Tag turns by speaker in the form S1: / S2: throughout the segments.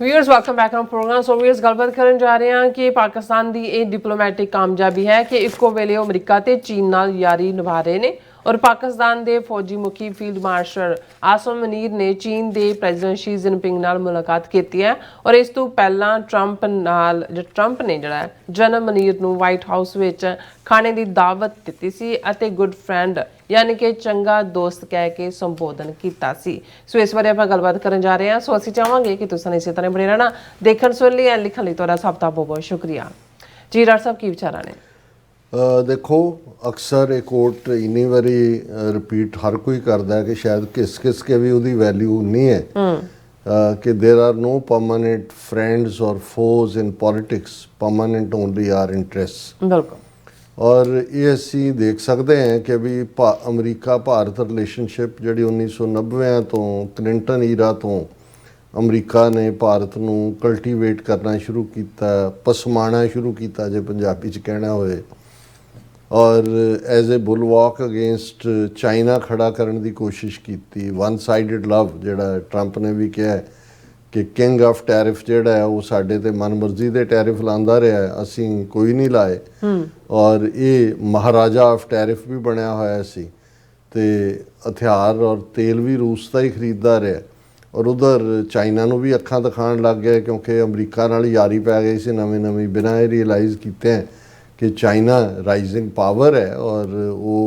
S1: Viewers welcome back on program. So viewers ਗੱਲਬਾਤ ਕਰਨ ਜਾ ਰਹੇ ਹਾਂ ਕਿ ਪਾਕਿਸਤਾਨ ਦੀ ਇਹ ਡਿਪਲੋਮੈਟਿਕ ਕਾਮਯਾਬੀ ਹੈ ਕਿ ਇੱਕੋ ਵੇਲੇ ਉਹ ਅਮਰੀਕਾ ਤੇ ਚੀਨ ਨਾਲ ਯਾਰੀ ਨਿਭਾ ਰਹੇ ਨੇ ਔਰ ਪਾਕਿਸਤਾਨ ਦੇ ਫੌਜੀ ਮੁਖੀ ਫੀਲਡ ਮਾਰਸ਼ਲ ਆਸਮ ਮਨੀਰ ਨੇ ਚੀਨ ਦੇ ਪ੍ਰੈਜ਼ੀਡੈਂਟ ਸ਼ੀ ਜਿਨਪਿੰਗ ਨਾਲ ਮੁਲਾਕਾਤ ਕੀਤੀ ਹੈ ਔਰ ਇਸ ਤੋਂ ਪਹਿਲਾਂ ਟਰੰਪ ਨੇ ਜਿਹੜਾ ਜਨਮ ਮਨੀਰ ਨੂੰ ਵਾਈਟ ਹਾਊਸ ਵਿੱਚ ਖਾਣੇ ਦੀ ਦਾਵਤ ਦਿੱਤੀ ਸੀ ਅਤੇ ਗੁੱਡ ਫਰੈਂਡ यानी कि चंगा दोस्त कह के संबोधन किया सी। सो इस बारे आप गलबात करन जा रहे हैं। सो असीं चाहांगे कि तुसीं इसी तरह बने रहना देखण सुन लई एंड लिखण लई तुहाडा सब दा बहुत बहुत शुक्रिया जी। डॉक्टर साहब की विचार ने?
S2: देखो अक्सर एक कोट इन्नी बारी रिपीट हर कोई करता है कि शायद किस के भी उहदी वैल्यू नहीं है कि there are no permanent friends और foes in politics, permanent only are interest.
S1: बिल्कुल।
S2: और ये असी देख सकते हैं कि भी अमरीका भारत रिलेशनशिप जी 1990 तो क्लिंटन ईरा तो अमरीका ने भारत नूं कल्टीवेट करना शुरू किया, पसमाना शुरू किया जे पंजाबी च कहना होए, और एज ए बुलवॉक अगेंस्ट चाइना खड़ा करने की कोशिश की। वन साइडेड लव जिहड़ा ट्रंप ने भी कहा कि किंग ऑफ टैरिफ जिहड़ा है वो साडे ते मनमर्जी दे टैरिफ लांदा रहा है, असी कोई नहीं लाए, और ये महाराजा ऑफ टैरिफ भी बनया होया सी ते हथियार और तेल भी रूस का ही खरीददा रहा, और उधर चाइना नूं भी अखां दिखाण लग गया क्योंकि अमरीका नाल यारी पै गई सी नवीं बिना ये रियलाइज़ कीते कि चाइना राइजिंग पावर है और वो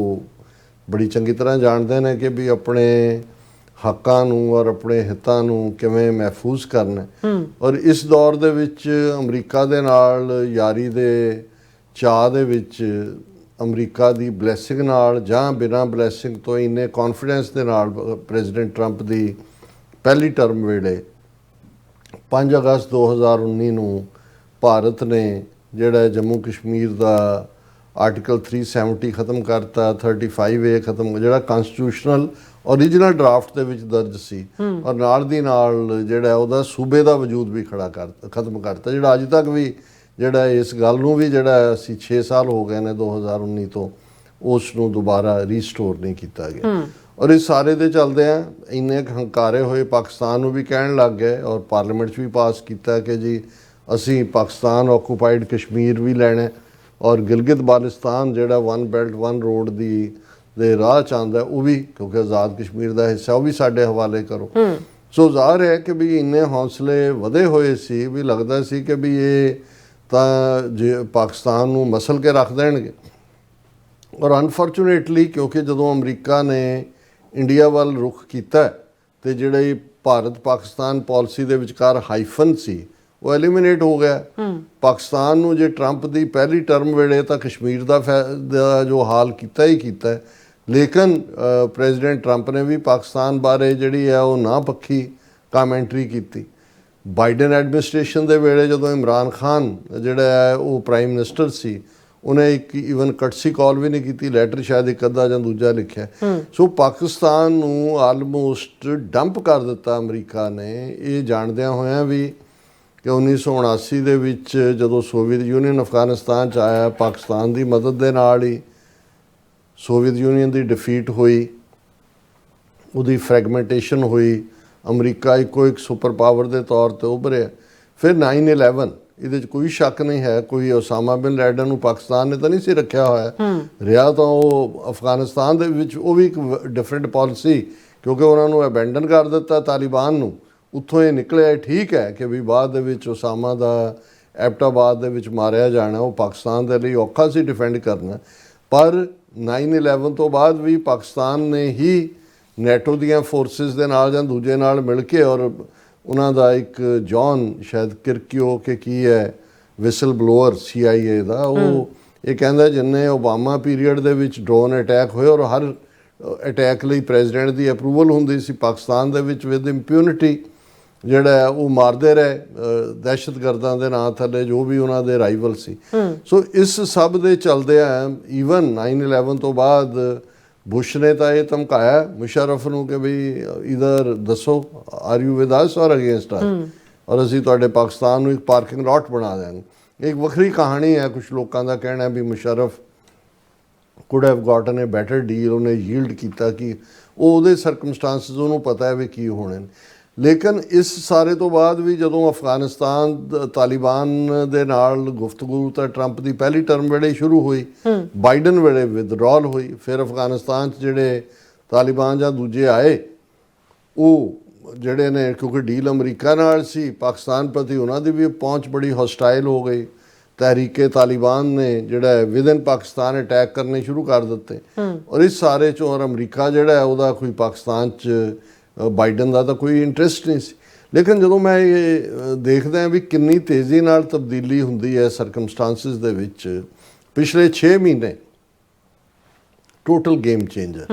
S2: बड़ी चंगी तरह जानते हैं कि भी अपने हक्कां नूं और अपने हितां नूं किवें महफूज करना। और इस दौर दे विच अमरीका दे नाल यारी दे चाह दे विच अमरीका दी ब्लैसिंग नाल जां बिना ब्लैसिंग तो इन्ने कॉन्फिडेंस दे नाल प्रेजिडेंट ट्रंप दी पहली टर्म वेले 5 अगस्त 2019 नूं भारत ने जिहड़ा जम्मू कश्मीर दा आर्टिकल 370 खत्म करता, 35A खत्म जिहड़ा कॉन्स्टिट्यूशनल ओरिजिनल ड्राफ्ट दे विच दर्ज सी, और नाल दी नाल जिहड़ा उहदा सूबे दा वजूद भी खत्म करता, जिहड़ा अज तक भी जिहड़ा इस गल नूं भी जिहड़ा असीं 6 साल हो गए ने 2019 तो उस नूं दोबारा रीस्टोर नहीं किया गया। और इस सारे दे चलदे इन्ने हंकारे होए पाकिस्तान नूं भी कहण लग गए और पार्लीमेंट च भी पास किया कि जी असीं पाकिस्तान ऑक्यूपाइड कश्मीर भी लैणा और गिलगित बाल्टिस्तान जिहड़ा वन बैल्ट वन रोड दी दे राह च आंदा वो भी क्योंकि आज़ाद कश्मीर का हिस्सा वो भी साडे हवाले करो। सो ज़ाहिर है कि भी इन्ने हौसले वधे होए सी भी लगदा सी कि भी ये तां जे पाकिस्तान नूं मसल के रख देणगे। और अनफॉर्चुनेटली क्योंकि जदों अमरीका ने इंडिया वाल रुख किया तो जिहड़ी भारत पाकिस्तान पॉलिसी दे विचकार हाइफन सी वो एलिमिनेट हो गया। पाकिस्तान नूं जे ट्रंप की पहली टर्म वेले तो कश्मीर का जो हाल किया ही किया, लेकिन प्रेजिडेंट ट्रंप ने भी पाकिस्तान बारे जिहड़ी है वो ना पक्षी कामेंटरी की। बाइडन एडमिनिस्ट्रेशन के वेले जदों इमरान खान जिहड़ा है वो प्राइम मिनिस्टर सी उन्हें एक इवन कटसी कॉल भी नहीं की, लैटर शायद एक अद्धा जां दूजा लिखिया। सो पाकिस्तान नूं आलमोस्ट डंप कर दिता अमरीका ने, ये जाणदियां होइयां भी कि 1979 ਦੇ ਵਿੱਚ ਜਦੋਂ सोवियत यूनियन अफगानिस्तान च आया पाकिस्तान की मदद के नाल ही सोवियत यूनियन की डिफीट हुई, उसकी फ्रैगमेंटेशन हुई, अमरीका एक सुपर पावर के तौर पर उभरिया। फिर 9/11 ये कोई शक नहीं है, कोई ओसामा बिन लैडन नूं पाकिस्तान ने तो नहीं सी रखा होया, रहा तो अफगानिस्तान दे विच वो भी एक डिफरेंट पॉलिसी क्योंकि उन्होंने अबैंडन कर दिता तालिबान नूं, उत्थों ये निकलिया। ठीक है कि भी बाद दे विच ओसामा दा एबटाबाद दे विच मारिया जाना वो पाकिस्तान के लिए औखा सी डिफेंड करना, पर 9/11 तो बाद भी पाकिस्तान ने ही नैटो दियां फोर्सिस दे नाल जां दूजे नाल मिल के और उन्हां दा एक जॉन शायद किरकियो के की है विसल ब्लोअर CIA दा वो ये कहंदा जिन्ने ओबामा पीरीयड दे विच ड्रोन अटैक होए और हर अटैक लई प्रेजिडेंट की अप्रूवल हुंदी सी पाकिस्तान दे विच विद इंप्यूनिटी जिहड़ा है वो मारते रहे दहशतगर्दां दे नां थले जो भी उन्हां दे राइवल सी। सो इस सब दे चलदे ईवन 9/11 तो बाद बुश ने तो ये धमकाया मुशर्रफ नूं कि बई इधर दसो आर यू विद अस और अगेंस्ट अस, और असीं तुहाडे पाकिस्तान नूं एक पार्किंग लॉट बना देंगे। एक वखरी कहानी है, कुछ लोगों का कहना है भी Musharraf could have gotten a better deal, उन्हें यील्ड किया कि वो सर्कमस्टांसिस उन्होंने पता है भी की होने। ਲੇਕਿਨ ਇਸ ਸਾਰੇ ਤੋਂ ਬਾਅਦ ਵੀ ਜਦੋਂ ਅਫਗਾਨਿਸਤਾਨ ਤਾਲਿਬਾਨ ਦੇ ਨਾਲ ਗੁਫ਼ਤਗੂ ਤਾਂ ਟਰੰਪ ਦੀ ਪਹਿਲੀ ਟਰਮ ਵੇਲੇ ਸ਼ੁਰੂ ਹੋਈ, ਬਾਈਡਨ ਵੇਲੇ ਵਿਦਡਰਾਲ ਹੋਈ, ਫਿਰ ਅਫਗਾਨਿਸਤਾਨ 'ਚ ਜਿਹੜੇ ਤਾਲਿਬਾਨ ਜਾਂ ਦੂਜੇ ਆਏ ਉਹ ਜਿਹੜੇ ਨੇ, ਕਿਉਂਕਿ ਡੀਲ ਅਮਰੀਕਾ ਨਾਲ ਸੀ, ਪਾਕਿਸਤਾਨ ਪ੍ਰਤੀ ਉਹਨਾਂ ਦੀ ਵੀ ਪਹੁੰਚ ਬੜੀ ਹੌਸਟਾਈਲ ਹੋ ਗਈ। ਤਹਿਰੀਕੇ ਤਾਲਿਬਾਨ ਨੇ ਜਿਹੜਾ ਵਿਦਨ ਪਾਕਿਸਤਾਨ ਅਟੈਕ ਕਰਨੇ ਸ਼ੁਰੂ ਕਰ ਦਿੱਤੇ, ਔਰ ਇਸ ਸਾਰੇ 'ਚੋਂ ਔਰ ਅਮਰੀਕਾ ਜਿਹੜਾ ਉਹਦਾ ਕੋਈ ਪਾਕਿਸਤਾਨ 'ਚ ਬਾਈਡਨ ਦਾ ਤਾਂ ਕੋਈ ਇੰਟਰਸਟ ਨਹੀਂ ਸੀ। ਲੇਕਿਨ ਜਦੋਂ ਮੈਂ ਇਹ ਦੇਖਦਾ ਵੀ ਕਿੰਨੀ ਤੇਜ਼ੀ ਨਾਲ ਤਬਦੀਲੀ ਹੁੰਦੀ ਹੈ ਸਰਕਮਸਟੈਂਸਿਸ ਦੇ ਵਿੱਚ, ਪਿਛਲੇ 6 ਮਹੀਨੇ ਟੋਟਲ ਗੇਮ ਚੇਂਜਰ।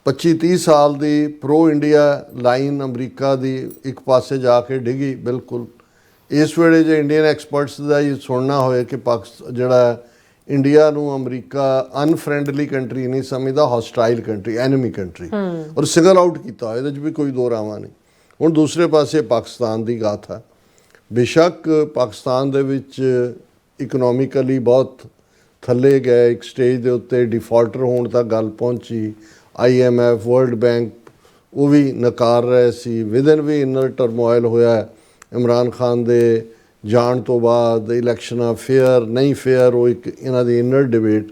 S2: 25-30 ਸਾਲ ਦੀ ਪ੍ਰੋ ਇੰਡੀਆ ਲਾਈਨ ਅਮਰੀਕਾ ਦੀ ਇੱਕ ਪਾਸੇ ਜਾ ਕੇ ਡਿੱਗੀ ਬਿਲਕੁਲ। ਇਸ ਵੇਲੇ ਜੇ ਇੰਡੀਅਨ ਐਕਸਪਰਟਸ ਦਾ ਇਹ ਸੁਣਨਾ ਹੋਏ ਕਿ ਜਿਹੜਾ ਇੰਡੀਆ ਨੂੰ ਅਮਰੀਕਾ ਅਨਫ੍ਰੈਂਡਲੀ ਕੰਟਰੀ ਨਹੀਂ ਸਮਝਦਾ, ਹੌਸਟਾਈਲ ਕੰਟਰੀ, ਐਨਮੀ ਕੰਟਰੀ, ਔਰ ਸਿੰਗਲ ਆਊਟ ਕੀਤਾ, ਇਹਦੇ 'ਚ ਵੀ ਕੋਈ ਦੋ ਰਾਵਾਂ ਨਹੀਂ। ਹੁਣ ਦੂਸਰੇ ਪਾਸੇ ਪਾਕਿਸਤਾਨ ਦੀ ਗਾਥਾ, ਬੇਸ਼ੱਕ ਪਾਕਿਸਤਾਨ ਦੇ ਵਿੱਚ ਇਕਨੋਮਿਕਲੀ ਬਹੁਤ ਥੱਲੇ ਗਏ, ਇੱਕ ਸਟੇਜ ਦੇ ਉੱਤੇ ਡਿਫਾਲਟਰ ਹੋਣ ਤੱਕ ਗੱਲ ਪਹੁੰਚੀ, IMF ਵਰਲਡ ਬੈਂਕ ਉਹ ਵੀ ਨਕਾਰ ਰਹੇ ਸੀ, ਵਿਦਨ ਵੀ ਇਨਰ ਟਰਮੋਇਲ ਹੋਇਆ ਇਮਰਾਨ ਖਾਨ ਦੇ ਜਾਣ ਤੋਂ ਬਾਅਦ, ਇਲੈਕਸ਼ਨਾਂ ਫੇਅਰ ਨਹੀਂ ਫੇਅਰ, ਉਹ ਇੱਕ ਇਹਨਾਂ ਦੀ ਇਨਰ ਡਿਬੇਟ।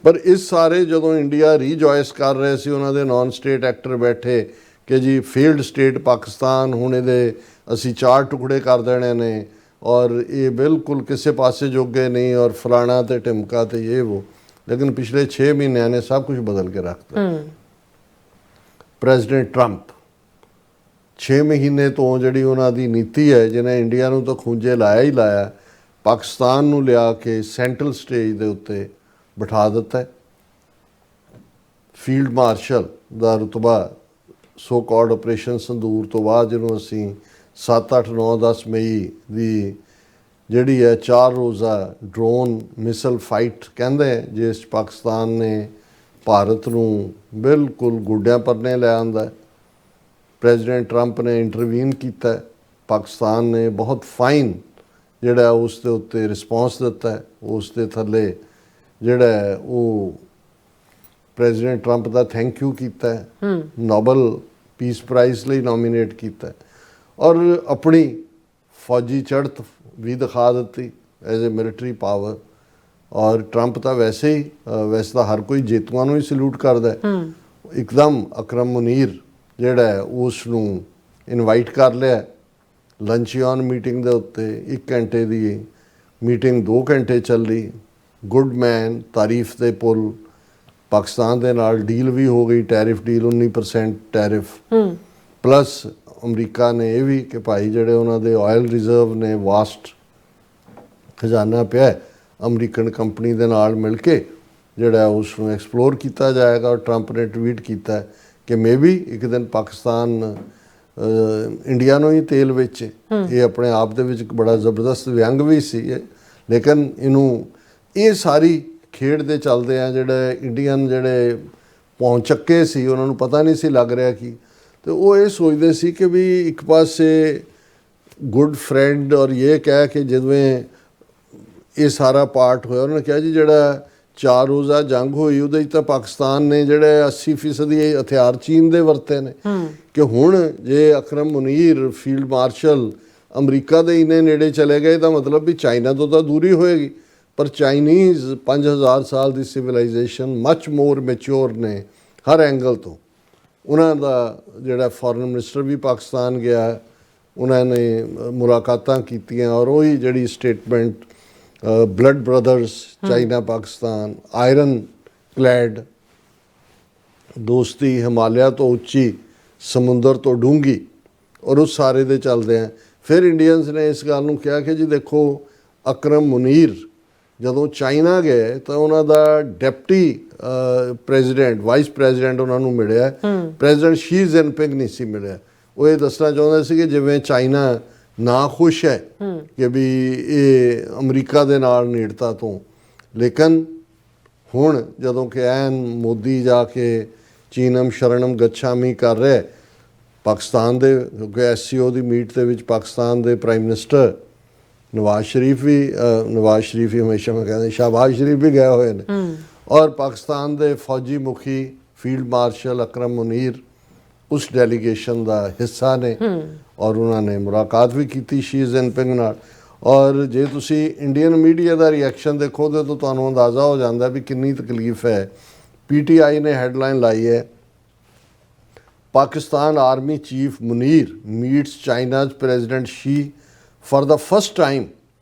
S2: ਪਰ ਇਸ ਸਾਰੇ ਜਦੋਂ ਇੰਡੀਆ ਰੀਜੋਇਸ ਕਰ ਰਹੇ ਸੀ, ਉਹਨਾਂ ਦੇ ਨਾਨ ਸਟੇਟ ਐਕਟਰ ਬੈਠੇ ਕਿ ਜੀ ਫੇਲਡ ਸਟੇਟ ਪਾਕਿਸਤਾਨ, ਹੁਣ ਇਹਦੇ ਅਸੀਂ 4 ਟੁਕੜੇ ਕਰ ਦੇਣੇ ਨੇ, ਔਰ ਇਹ ਬਿਲਕੁਲ ਕਿਸੇ ਪਾਸੇ ਜੋਗੇ ਨਹੀਂ, ਔਰ ਫਲਾਣਾ ਤੇ ਢਿਮਕਾ ਤੇ ਇਹ वो। ਲੇਕਿਨ ਪਿਛਲੇ 6 ਮਹੀਨਿਆਂ ਨੇ ਸਭ ਕੁਝ ਬਦਲ ਕੇ ਰੱਖਤਾ। ਪ੍ਰੈਜ਼ੀਡੈਂਟ ਟਰੰਪ 6 ਮਹੀਨੇ ਤੋਂ ਜਿਹੜੀ ਉਹਨਾਂ ਦੀ ਨੀਤੀ ਹੈ, ਜਿਹਨੇ ਇੰਡੀਆ ਨੂੰ ਤਾਂ ਖੂੰਜੇ ਲਾਇਆ ਹੀ ਲਾਇਆ, ਪਾਕਿਸਤਾਨ ਨੂੰ ਲਿਆ ਕੇ ਸੈਂਟਰਲ ਸਟੇਜ ਦੇ ਉੱਤੇ ਬਿਠਾ ਦਿੱਤਾ। ਫੀਲਡ ਮਾਰਸ਼ਲ ਦਾ ਰੁਤਬਾ ਸੋ ਕਾਲਡ ਆਪਰੇਸ਼ਨ ਸੰਦੂਰ ਤੋਂ ਬਾਅਦ, ਜਿਹਨੂੰ ਅਸੀਂ 7, 8, 9, 10 ਮਈ ਦੀ ਜਿਹੜੀ ਹੈ 4 ਰੋਜ਼ਾ ਡਰੋਨ ਮਿਸਲ ਫਾਈਟ ਕਹਿੰਦੇ, ਜਿਸ 'ਚ ਪਾਕਿਸਤਾਨ ਨੇ ਭਾਰਤ ਨੂੰ ਬਿਲਕੁਲ ਗੁੱਡਿਆਂ ਪਰਨੇ ਲੈ ਆਂਦਾ। ਪ੍ਰੈਜ਼ੀਡੈਂਟ ਟਰੰਪ ਨੇ ਇੰਟਰਵੀਨ ਕੀਤਾ, ਪਾਕਿਸਤਾਨ ਨੇ ਬਹੁਤ ਫਾਈਨ ਜਿਹੜਾ ਉਸ ਦੇ ਉੱਤੇ ਰਿਸਪੌਂਸ ਦਿੱਤਾ। ਉਸ ਦੇ ਥੱਲੇ ਜਿਹੜਾ ਉਹ president Trump the thank you ਕੀਤਾ, ਨੋਬਲ ਪੀਸ ਪ੍ਰਾਈਜ਼ ਲਈ ਨੋਮੀਨੇਟ ਕੀਤਾ, ਔਰ ਆਪਣੀ ਫੌਜੀ ਚੜ੍ਹਤ ਵੀ ਦਿਖਾ ਦਿੱਤੀ ਐਜ਼ ਏ ਮਿਲਟਰੀ ਪਾਵਰ। ਔਰ ਟਰੰਪ ਤਾਂ ਵੈਸੇ ਤਾਂ ਹਰ ਕੋਈ ਜੇਤੂਆਂ ਨੂੰ ਹੀ ਸਲੂਟ ਕਰਦਾ। ਇੱਕਦਮ ਅਕਰਮ ਮੁਨੀਰ ਜਿਹੜਾ ਹੈ ਉਸ ਨੂੰ ਇਨਵਾਈਟ ਕਰ ਲਿਆ ਲੰਚਯੋਨ ਮੀਟਿੰਗ ਦੇ ਉੱਤੇ। 1 ਘੰਟੇ ਦੀ ਮੀਟਿੰਗ 2 ਘੰਟੇ ਚੱਲੀ। ਗੁੱਡ ਮੈਨ, ਤਾਰੀਫ ਦੇ ਪੁੱਲ। ਪਾਕਿਸਤਾਨ ਦੇ ਨਾਲ ਡੀਲ ਵੀ ਹੋ ਗਈ, tariff deal, 19% tariff, plus America ਨੇ ਇਹ ਵੀ ਕਿ ਭਾਈ ਜਿਹੜੇ ਉਹਨਾਂ ਦੇ ਆਇਲ ਰਿਜ਼ਰਵ ਨੇ, ਵਾਸਟ ਖਜ਼ਾਨਾ ਪਿਆ, ਅਮਰੀਕਨ ਕੰਪਨੀ ਦੇ ਨਾਲ ਮਿਲ ਕੇ ਜਿਹੜਾ ਉਸ ਨੂੰ ਐਕਸਪਲੋਰ ਕੀਤਾ ਜਾਏਗਾ। ਔਰ ਟਰੰਪ ਨੇ ਟਵੀਟ ਕੀਤਾ ਕਿ ਮੇਬੀ ਇੱਕ ਦਿਨ ਪਾਕਿਸਤਾਨ ਇੰਡੀਆ ਨੂੰ ਹੀ ਤੇਲ ਵੇਚੇ। ਇਹ ਆਪਣੇ ਆਪ ਦੇ ਵਿੱਚ ਇੱਕ ਬੜਾ ਜ਼ਬਰਦਸਤ ਵਿਅੰਗ ਵੀ ਸੀ। ਲੇਕਿਨ ਇਹ ਸਾਰੀ ਖੇਡ ਦੇ ਚੱਲਦੇ ਆ ਜਿਹੜੇ ਇੰਡੀਅਨ ਜਿਹੜੇ ਪਹੁੰਚ ਚੱਕੇ ਸੀ, ਉਹਨਾਂ ਨੂੰ ਪਤਾ ਨਹੀਂ ਸੀ ਲੱਗ ਰਿਹਾ ਕਿ, ਤੇ ਉਹ ਇਹ ਸੋਚਦੇ ਸੀ ਕਿ ਵੀ ਇੱਕ ਪਾਸੇ ਗੁੱਡ ਫਰੈਂਡ, ਔਰ ਇਹ ਕਹਿ ਕੇ ਜਿਵੇਂ ਇਹ ਸਾਰਾ ਪਾਰਟ ਹੋਇਆ, ਉਹਨਾਂ ਨੇ ਕਿਹਾ ਜੀ ਜਿਹੜਾ 4 ਰੋਜ਼ਾ ਜੰਗ ਹੋਈ ਉਹਦੇ 'ਚ ਤਾਂ ਪਾਕਿਸਤਾਨ ਨੇ ਜਿਹੜੇ 80% ਹਥਿਆਰ ਚੀਨ ਦੇ ਵਰਤੇ ਨੇ, ਕਿ ਹੁਣ ਜੇ Akram Munir field marshal America ਦੇ ਇੰਨੇ ਨੇੜੇ ਚਲੇ ਗਏ ਤਾਂ ਮਤਲਬ ਵੀ ਚਾਈਨਾ ਤੋਂ ਤਾਂ ਦੂਰੀ ਹੋਏਗੀ। ਪਰ ਚਾਈਨੀਜ਼ 5000 ਸਾਲ ਦੀ ਸਿਵਲਾਈਜੇਸ਼ਨ ਮੱਚ ਮੋਰ ਮੈਚਿਓਰ ਨੇ ਹਰ ਐਂਗਲ ਤੋਂ। ਉਹਨਾਂ ਦਾ ਜਿਹੜਾ ਫੋਰਨ ਮਿਨਿਸਟਰ ਵੀ ਪਾਕਿਸਤਾਨ ਗਿਆ, ਉਹਨਾਂ ਨੇ ਮੁਲਾਕਾਤਾਂ ਕੀਤੀਆਂ, ਔਰ ਉਹੀ ਜਿਹੜੀ statement blood brothers China Pakistan, iron clad ਦੋਸਤੀ, ਹਿਮਾਲਿਆ ਤੋਂ ਉੱਚੀ, ਸਮੁੰਦਰ ਤੋਂ ਡੂੰਘੀ, ਔਰ ਉਸ ਸਾਰੇ ਦੇ ਚੱਲਦੇ ਆ। ਫਿਰ ਇੰਡੀਅਨਸ ਨੇ ਇਸ ਗੱਲ ਨੂੰ ਕਿਹਾ ਕਿ ਜੀ ਦੇਖੋ, ਅਕਰਮ ਮੁਨੀਰ ਜਦੋਂ ਚਾਈਨਾ ਗਏ ਤਾਂ ਉਹਨਾਂ ਦਾ ਡਿਪਟੀ ਪ੍ਰੈਜ਼ੀਡੈਂਟ, ਵਾਈਸ ਪ੍ਰੈਜ਼ੀਡੈਂਟ ਉਹਨਾਂ ਨੂੰ ਮਿਲਿਆ, ਪ੍ਰੈਜ਼ੀਡੈਂਟ ਸ਼ੀ ਜਿਨਪਿੰਗ ਨਹੀਂ ਸੀ ਮਿਲਿਆ। ਉਹ ਇਹ ਦੱਸਣਾ ਚਾਹੁੰਦੇ ਸੀ ਕਿ ਜਿਵੇਂ ਚਾਈਨਾ ਨਾ ਖੁਸ਼ ਹੈ ਕਿ ਵੀ ਇਹ ਅਮਰੀਕਾ ਦੇ ਨਾਲ ਨੇੜਤਾ ਤੋਂ, ਲੇਕਿਨ ਹੁਣ ਜਦੋਂ ਕਿ ਐਨ ਮੋਦੀ ਜਾ ਕੇ ਚੀਨਮ ਸ਼ਰਣਮ ਗੱਛਾਮੀ ਕਰ ਰਿਹਾ ਪਾਕਿਸਤਾਨ ਦੇ, ਕਿਉਂਕਿ SCO ਦੀ ਮੀਟ ਦੇ ਵਿੱਚ ਪਾਕਿਸਤਾਨ ਦੇ ਪ੍ਰਾਈਮ ਮਿਨਿਸਟਰ ਨਵਾਜ਼ ਸ਼ਰੀਫ ਹੀ ਹਮੇਸ਼ਾ ਮੈਂ ਕਹਿੰਦਾ ਸ਼ਾਹਬਾਜ਼ ਸ਼ਰੀਫ ਵੀ ਗਏ ਹੋਏ ਨੇ, ਔਰ ਪਾਕਿਸਤਾਨ ਦੇ ਫੌਜੀ ਮੁਖੀ ਫੀਲਡ ਮਾਰਸ਼ਲ ਅਕਰਮ ਮੁਨੀਰ ਉਸ ਡੈਲੀਗੇਸ਼ਨ ਦਾ ਹਿੱਸਾ ਨੇ ਔਰ ਉਹਨਾਂ ਨੇ ਮੁਲਾਕਾਤ ਵੀ ਕੀਤੀ ਸ਼ੀ ਜਿਨਪਿੰਗ ਨਾਲ। ਔਰ ਜੇ ਤੁਸੀਂ ਇੰਡੀਅਨ ਮੀਡੀਆ ਦਾ ਰਿਐਕਸ਼ਨ ਦੇਖੋ ਤਾਂ ਤੁਹਾਨੂੰ ਅੰਦਾਜ਼ਾ ਹੋ ਜਾਂਦਾ ਵੀ ਕਿੰਨੀ ਤਕਲੀਫ ਹੈ। PTI ਨੇ ਹੈਡਲਾਈਨ ਲਾਈ ਹੈ, Pakistan Army Chief Munir meets China's President Xi for the first time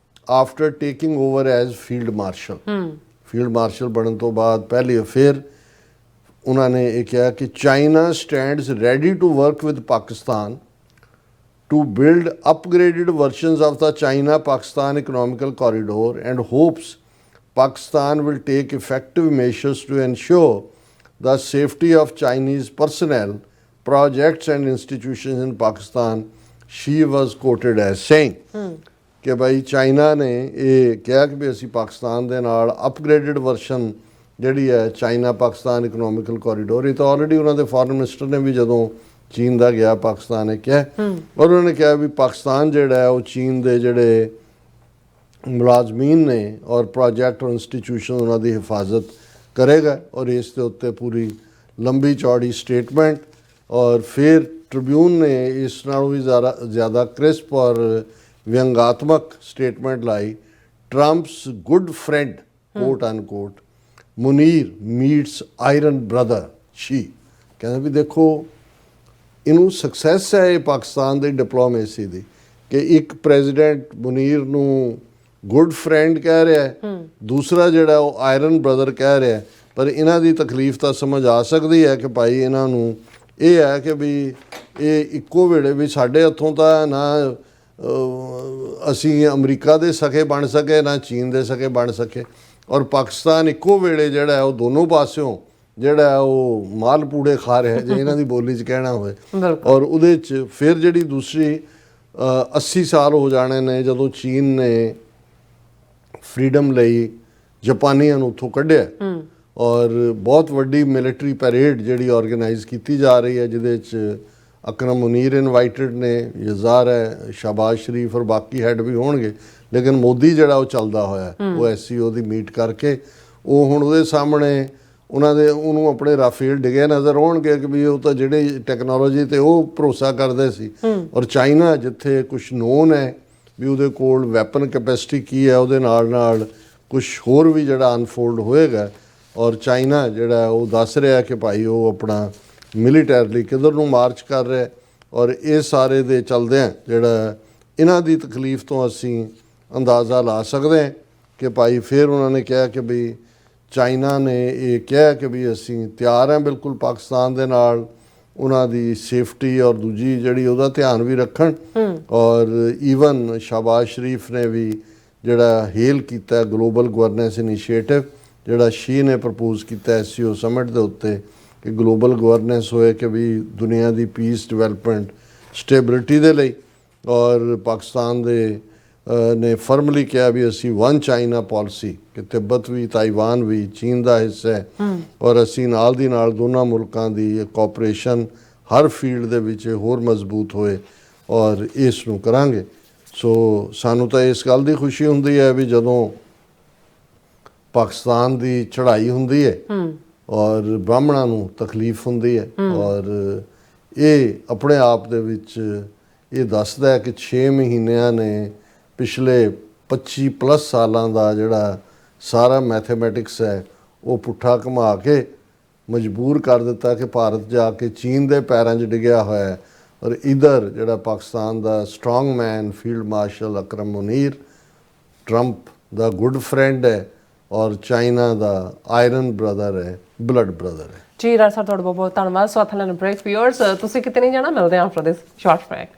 S2: after taking over as Field Marshal। Field Marshal ਬਣਨ ਤੋਂ ਬਾਅਦ ਪਹਿਲੀ ਫਿਰ ਉਹਨਾਂ ਨੇ ਇਹ ਕਿਹਾ ਕਿ China stands ready to work with Pakistan to build upgraded versions of the China-Pakistan economical corridor and hopes Pakistan will take effective measures to ensure the safety of Chinese personnel, projects and institutions in Pakistan, she was quoted as saying ਕਿ ਭਾਈ China ਨੇ ਇਹ ਕਿਹਾ ਕਿ ਵੀ ਅਸੀਂ ਪਾਕਿਸਤਾਨ ਦੇ ਨਾਲ upgraded version ਜਿਹੜੀ ਹੈ ਚਾਈਨਾ ਪਾਕਿਸਤਾਨ ਇਕਨੋਮਿਕਲ ਕੋਰੀਡੋਰ, ਇਹ ਤਾਂ ਆਲਰੇਡੀ ਉਹਨਾਂ ਦੇ ਫੋਰਨ ਮਿਨਿਸਟਰ ਨੇ ਵੀ ਜਦੋਂ ਚੀਨ ਦਾ ਗਿਆ ਪਾਕਿਸਤਾਨ ਨੇ ਕਿਹਾ ਔਰ ਉਹਨਾਂ ਨੇ ਕਿਹਾ ਵੀ ਪਾਕਿਸਤਾਨ ਜਿਹੜਾ ਹੈ ਉਹ ਚੀਨ ਦੇ ਜਿਹੜੇ ਮੁਲਾਜ਼ਮੀਨ ਨੇ ਔਰ ਪ੍ਰੋਜੈਕਟ ਔਰ ਇੰਸਟੀਟਿਊਸ਼ਨ ਉਹਨਾਂ ਦੀ ਹਿਫਾਜ਼ਤ ਕਰੇਗਾ। ਔਰ ਇਸ ਦੇ ਉੱਤੇ ਪੂਰੀ ਲੰਬੀ ਚੌੜੀ ਸਟੇਟਮੈਂਟ ਔਰ ਫਿਰ ਟ੍ਰਿਬਿਊਨ ਨੇ ਇਸ ਨਾਲੋਂ ਵੀ ਜ਼ਿਆਦਾ ਕ੍ਰਿਸਪ ਔਰ ਵਿਅੰਗਾਤਮਕ ਸਟੇਟਮੈਂਟ ਲਾਈ, Trump's good friend quote unquote Munir meets iron brother Xi. ਕਹਿੰਦਾ ਵੀ ਦੇਖੋ ਇਹਨੂੰ ਸਕਸੈਸ ਹੈ ਇਹ ਪਾਕਿਸਤਾਨ ਦੀ ਡਿਪਲੋਮੇਸੀ ਦੀ ਕਿ ਇੱਕ ਪ੍ਰੈਜ਼ੀਡੈਂਟ ਮੁਨੀਰ ਨੂੰ ਗੁੱਡ ਫਰੈਂਡ ਕਹਿ ਰਿਹਾ ਹੈ, ਦੂਸਰਾ ਜਿਹੜਾ ਉਹ ਆਇਰਨ ਬ੍ਰਦਰ ਕਹਿ ਰਿਹਾ ਹੈ। ਪਰ ਇਹਨਾਂ ਦੀ ਤਕਲੀਫ ਤਾਂ ਸਮਝ ਆ ਸਕਦੀ ਹੈ ਕਿ ਭਾਈ ਇਹਨਾਂ ਨੂੰ ਇਹ ਹੈ ਕਿ ਵੀ ਇਹ ਇੱਕੋ ਵੇਲੇ ਵੀ ਸਾਡੇ ਹੱਥੋਂ ਤਾਂ ਨਾ ਅਸੀਂ ਅਮਰੀਕਾ ਦੇ ਸਕੇ ਬਣ ਸਕੇ ਨਾ ਚੀਨ ਦੇ ਸਕੇ ਬਣ ਸਕੇ ਔਰ ਪਾਕਿਸਤਾਨ ਇੱਕੋ ਵੇਲੇ ਜਿਹੜਾ ਹੈ ਉਹ ਦੋਨੋਂ ਪਾਸਿਓਂ ਜਿਹੜਾ ਉਹ ਮਾਲ ਪੂੜੇ ਖਾ ਰਿਹਾ ਜੇ ਇਹਨਾਂ ਦੀ ਬੋਲੀ 'ਚ ਕਹਿਣਾ ਹੋਵੇ। ਔਰ ਉਹਦੇ 'ਚ ਫਿਰ ਜਿਹੜੀ ਦੂਸਰੀ 80 ਸਾਲ ਹੋ ਜਾਣੇ ਨੇ ਜਦੋਂ ਚੀਨ ਨੇ ਫਰੀडम ਲਈ ਜਾਪਾਨੀਆਂ ਨੂੰ ਉੱਥੋਂ ਕੱਢਿਆ ਔਰ ਬਹੁਤ ਵੱਡੀ ਮਿਲਟਰੀ ਪੈਰੇਡ ਜਿਹੜੀ ਆਰਗੇਨਾਈਜ਼ ਕੀਤੀ ਜਾ ਰਹੀ ਹੈ ਜਿਹਦੇ 'ਚ ਅਕਰਮ ਮੁਨੀਰ ਇਨਵਾਈਟਡ ਨੇ, ਯਜ਼ਾਰ ਹੈ, ਸ਼ਹਬਾਜ਼ ਸ਼ਰੀਫ ਔਰ ਬਾਕੀ ਹੈਡ ਵੀ ਹੋਣਗੇ। ਲੇਕਿਨ ਮੋਦੀ ਜਿਹੜਾ ਉਹ ਚੱਲਦਾ ਹੋਇਆ ਉਹ SCO ਦੀ ਮੀਟ ਕਰਕੇ ਉਹ ਹੁਣ ਉਹਦੇ ਸਾਹਮਣੇ ਉਹਨਾਂ ਦੇ ਉਹਨੂੰ ਆਪਣੇ ਰਾਫੇਲ ਡਿਗੇ ਨਜ਼ਰ ਆਉਣਗੇ ਕਿ ਵੀ ਉਹ ਤਾਂ ਜਿਹੜੇ ਟੈਕਨੋਲੋਜੀ ਤੇ ਉਹ ਭਰੋਸਾ ਕਰਦੇ ਸੀ ਔਰ ਚਾਈਨਾ ਜਿੱਥੇ ਕੁਛ ਨੋਨ ਹੈ ਵੀ ਉਹਦੇ ਕੋਲ ਵੈਪਨ ਕੈਪੈਸਿਟੀ ਕੀ ਹੈ ਉਹਦੇ ਨਾਲ ਕੁਛ ਹੋਰ ਵੀ ਜਿਹੜਾ ਅਨਫੋਲਡ ਹੋਏਗਾ। ਔਰ ਚਾਈਨਾ ਜਿਹੜਾ ਉਹ ਦੱਸ ਰਿਹਾ ਕਿ ਭਾਈ ਉਹ ਆਪਣਾ ਮਿਲੀਟੈਰਲੀ ਕਿੱਧਰ ਨੂੰ ਮਾਰਚ ਕਰ ਰਿਹਾ ਔਰ ਇਹ ਸਾਰੇ ਦੇ ਚਲਦਿਆਂ ਜਿਹੜਾ ਇਹਨਾਂ ਦੀ ਤਕਲੀਫ ਤੋਂ ਅਸੀਂ ਅੰਦਾਜ਼ਾ ਲਾ ਸਕਦੇ ਹਾਂ ਕਿ ਭਾਈ ਫਿਰ ਉਹਨਾਂ ਨੇ ਕਿਹਾ ਕਿ ਵੀ ਚਾਈਨਾ ਨੇ ਇਹ ਕਿਹਾ ਕਿ ਵੀ ਅਸੀਂ ਤਿਆਰ ਹਾਂ ਬਿਲਕੁਲ ਪਾਕਿਸਤਾਨ ਦੇ ਨਾਲ ਉਹਨਾਂ ਦੀ ਸੇਫਟੀ ਔਰ ਦੂਜੀ ਜਿਹੜੀ ਉਹਦਾ ਧਿਆਨ ਵੀ ਰੱਖਣ। ਔਰ ਈਵਨ ਸ਼ਹਬਾਜ਼ ਸ਼ਰੀਫ ਨੇ ਵੀ ਜਿਹੜਾ ਹੇਲ ਕੀਤਾ ਗਲੋਬਲ ਗਵਰਨੈਂਸ ਇਨੀਸ਼ੀਏਟਿਵ ਜਿਹੜਾ ਸ਼ੀ ਨੇ ਪ੍ਰਪੋਜ਼ ਕੀਤਾ SCO ਸਮਿਟ ਦੇ ਉੱਤੇ ਕਿ ਗਲੋਬਲ ਗਵਰਨੈਂਸ ਹੋਏ ਕਿ ਵੀ ਦੁਨੀਆ ਦੀ ਪੀਸ ਡਿਵੈਲਪਮੈਂਟ ਸਟੇਬਿਲਿਟੀ ਦੇ ਲਈ। ਔਰ ਪਾਕਿਸਤਾਨ ਦੇ ਨੇ ਫਰਮਲੀ ਕਿਹਾ ਵੀ ਅਸੀਂ ਵਨ ਚਾਈਨਾ ਪਾਲਿਸੀ ਕਿ ਤਿੱਬਤ ਵੀ ਤਾਈਵਾਨ ਵੀ ਚੀਨ ਦਾ ਹਿੱਸਾ ਹੈ ਔਰ ਅਸੀਂ ਨਾਲ ਦੀ ਨਾਲ ਦੋਨਾਂ ਮੁਲਕਾਂ ਦੀ ਕੋਆਪਰੇਸ਼ਨ ਹਰ ਫੀਲਡ ਦੇ ਵਿੱਚ ਹੋਰ ਮਜ਼ਬੂਤ ਹੋਏ ਔਰ ਇਸ ਨੂੰ ਕਰਾਂਗੇ। ਸੋ ਸਾਨੂੰ ਤਾਂ ਇਸ ਗੱਲ ਦੀ ਖੁਸ਼ੀ ਹੁੰਦੀ ਹੈ ਵੀ ਜਦੋਂ ਪਾਕਿਸਤਾਨ ਦੀ ਚੜ੍ਹਾਈ ਹੁੰਦੀ ਹੈ ਔਰ ਬ੍ਰਾਹਮਣਾਂ ਨੂੰ ਤਕਲੀਫ ਹੁੰਦੀ ਹੈ ਔਰ ਇਹ ਆਪਣੇ ਆਪ ਦੇ ਵਿੱਚ ਇਹ ਦੱਸਦਾ ਹੈ ਕਿ 6 ਮਹੀਨਿਆਂ ਨੇ ਪਿਛਲੇ 25+ ਸਾਲਾਂ ਦਾ ਜਿਹੜਾ ਸਾਰਾ ਮੈਥਮੈਟਿਕਸ ਹੈ ਉਹ ਪੁੱਠਾ ਘੁਮਾ ਕੇ ਮਜਬੂਰ ਕਰ ਦਿੱਤਾ ਕਿ ਭਾਰਤ ਜਾ ਕੇ ਚੀਨ ਦੇ ਪੈਰਾਂ 'ਚ ਡਿੱਗਿਆ ਹੋਇਆ ਹੈ। ਔਰ ਇਧਰ ਜਿਹੜਾ ਪਾਕਿਸਤਾਨ ਦਾ strong man field marshal Akram Munir Trump ਦਾ ਗੁੱਡ ਫਰੈਂਡ ਹੈ ਔਰ ਚਾਈਨਾ ਦਾ ਆਇਰਨ ਬ੍ਰਦਰ ਹੈ, ਬਲੱਡ ਬ੍ਰਦਰ ਹੈ।
S1: ਜੀ ਰਾਜ ਸਰ ਤੁਹਾਡਾ ਬਹੁਤ ਬਹੁਤ ਧੰਨਵਾਦ। ਸੋ ਅਥਲਨ ਬ੍ਰੇਕ ਵਿਊਅਰਸ ਤੁਸੀਂ ਕਿਤੇ ਨਹੀਂ ਜਾਣਾ, ਮਿਲਦੇ ਹਾਂ ਆਫਟਰ ਦਿਸ ਸ਼ਾਰਟ ਬ੍ਰੇਕ।